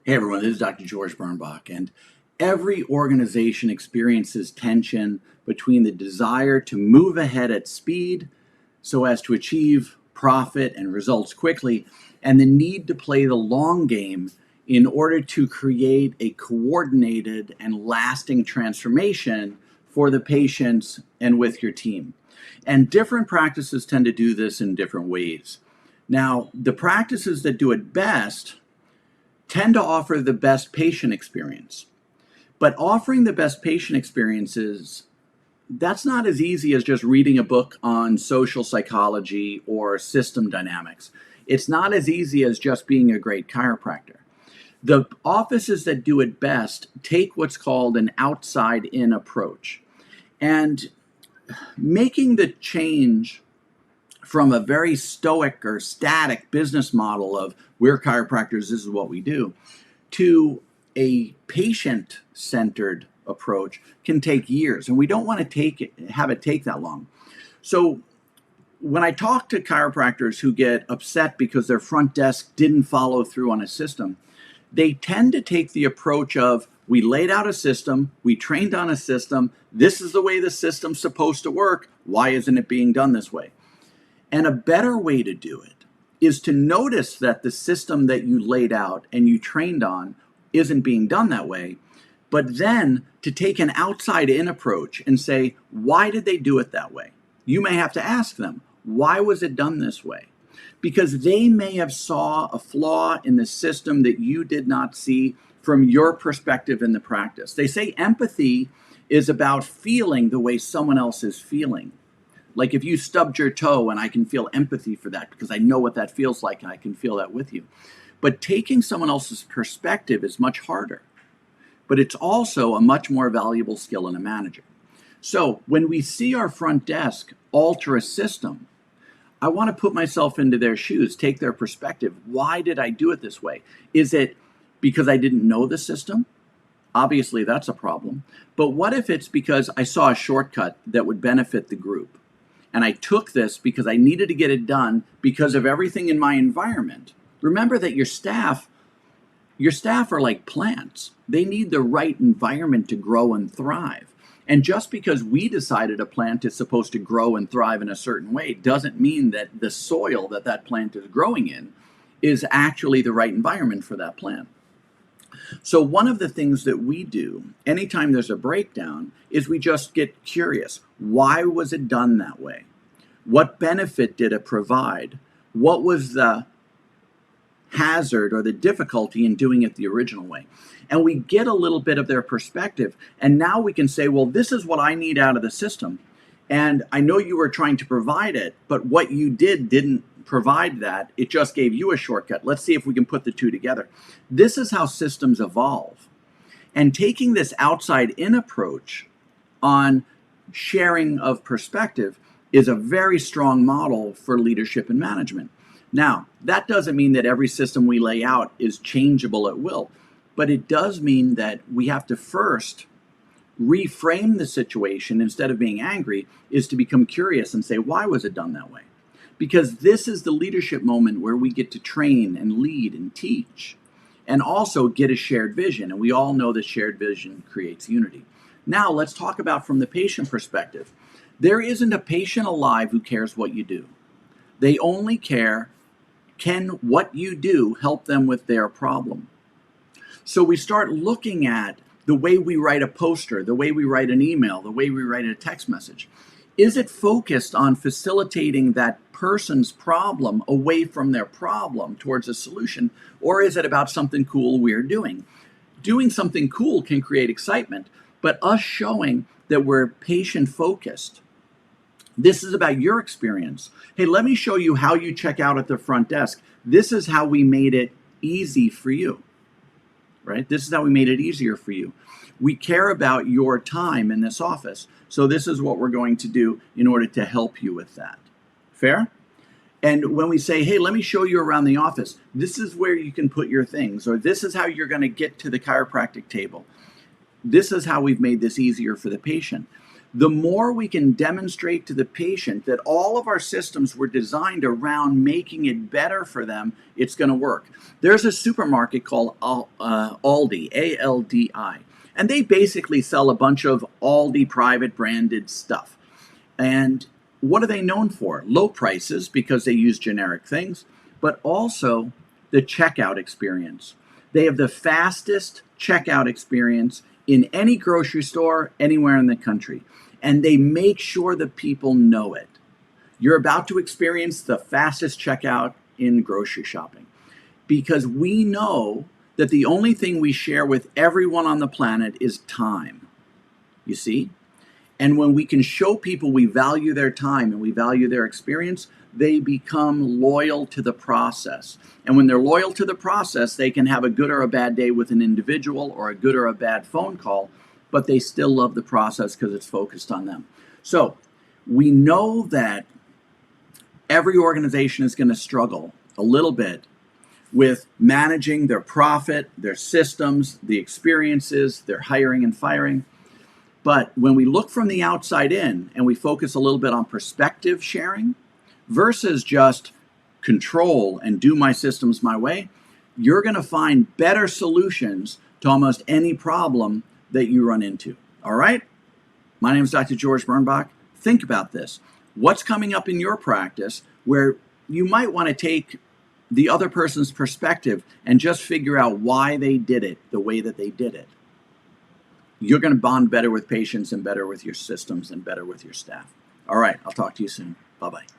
Hey everyone, this is Dr. George Birnbach, and every organization experiences tension between the desire to move ahead at speed so as to achieve profit and results quickly, and the need to play the long game in order to create a coordinated and lasting transformation for the patients and with your team. And different practices tend to do this in different ways. Now, the practices that do it best tend to offer the best patient experience. But offering the best patient experiences, that's not as easy as just reading a book on social psychology or system dynamics. It's not as easy as just being a great chiropractor. The offices that do it best take what's called an outside-in approach. And making the change from a very stoic or static business model of we're chiropractors, this is what we do, to a patient-centered approach can take years, and we don't want to have it take that long. So when I talk to chiropractors who get upset because their front desk didn't follow through on a system, they tend to take the approach of we laid out a system, we trained on a system, this is the way the system's supposed to work, why isn't it being done this way? And a better way to do it is to notice that the system that you laid out and you trained on isn't being done that way, but then to take an outside-in approach and say, why did they do it that way? You may have to ask them, why was it done this way? Because they may have saw a flaw in the system that you did not see from your perspective in the practice. They say empathy is about feeling the way someone else is feeling. Like if you stubbed your toe, and I can feel empathy for that because I know what that feels like and I can feel that with you. But taking someone else's perspective is much harder. But it's also a much more valuable skill in a manager. So when we see our front desk alter a system, I want to put myself into their shoes, take their perspective. Why did I do it this way? Is it because I didn't know the system? Obviously, that's a problem. But what if it's because I saw a shortcut that would benefit the group? And I took this because I needed to get it done because of everything in my environment. Remember that your staff are like plants. They need the right environment to grow and thrive. And just because we decided a plant is supposed to grow and thrive in a certain way doesn't mean that the soil that that plant is growing in is actually the right environment for that plant. So one of the things that we do anytime there's a breakdown is we just get curious. Why was it done that way? What benefit did it provide? What was the hazard or the difficulty in doing it the original way? And we get a little bit of their perspective. And now we can say, well, this is what I need out of the system. And I know you were trying to provide it, but what you didn't provide that. It just gave you a shortcut. Let's see if we can put the two together. This is how systems evolve. And taking this outside-in approach on sharing of perspective is a very strong model for leadership and management. Now, that doesn't mean that every system we lay out is changeable at will, but it does mean that we have to first reframe the situation. Instead of being angry, is to become curious and say, why was it done that way? Because this is the leadership moment where we get to train and lead and teach and also get a shared vision. And we all know that shared vision creates unity. Now let's talk about from the patient perspective. There isn't a patient alive who cares what you do. They only care, can what you do help them with their problem? So we start looking at the way we write a poster, the way we write an email, the way we write a text message. Is it focused on facilitating that person's problem away from their problem towards a solution? Or is it about something cool we're doing? Doing something cool can create excitement, but us showing that we're patient focused. This is about your experience. Hey, let me show you how you check out at the front desk. This is how we made it easy for you, right? This is how we made it easier for you. We care about your time in this office. So this is what we're going to do in order to help you with that. Fair? And when we say, hey, let me show you around the office, this is where you can put your things, or this is how you're going to get to the chiropractic table. This is how we've made this easier for the patient. the more we can demonstrate to the patient that all of our systems were designed around making it better for them, it's going to work. There's a supermarket called Aldi, A-L-D-I, and they basically sell a bunch of Aldi private branded stuff. And what are they known for? Low prices, because they use generic things, but also the checkout experience. They have the fastest checkout experience in any grocery store anywhere in the country. And they make sure that people know it. You're about to experience the fastest checkout in grocery shopping, because we know that the only thing we share with everyone on the planet is time. You see? And when we can show people we value their time and we value their experience, they become loyal to the process. And when they're loyal to the process, they can have a good or a bad day with an individual or a good or a bad phone call, but they still love the process because it's focused on them. So we know that every organization is going to struggle a little bit with managing their profit, their systems, the experiences, their hiring and firing. But when we look from the outside in and we focus a little bit on perspective sharing versus just control and do my systems my way, you're going to find better solutions to almost any problem that you run into. All right? My name is Dr. George Bernbach. Think about this. What's coming up in your practice where you might want to take the other person's perspective and just figure out why they did it the way that they did it? You're going to bond better with patients and better with your systems and better with your staff. All right, I'll talk to you soon. Bye-bye.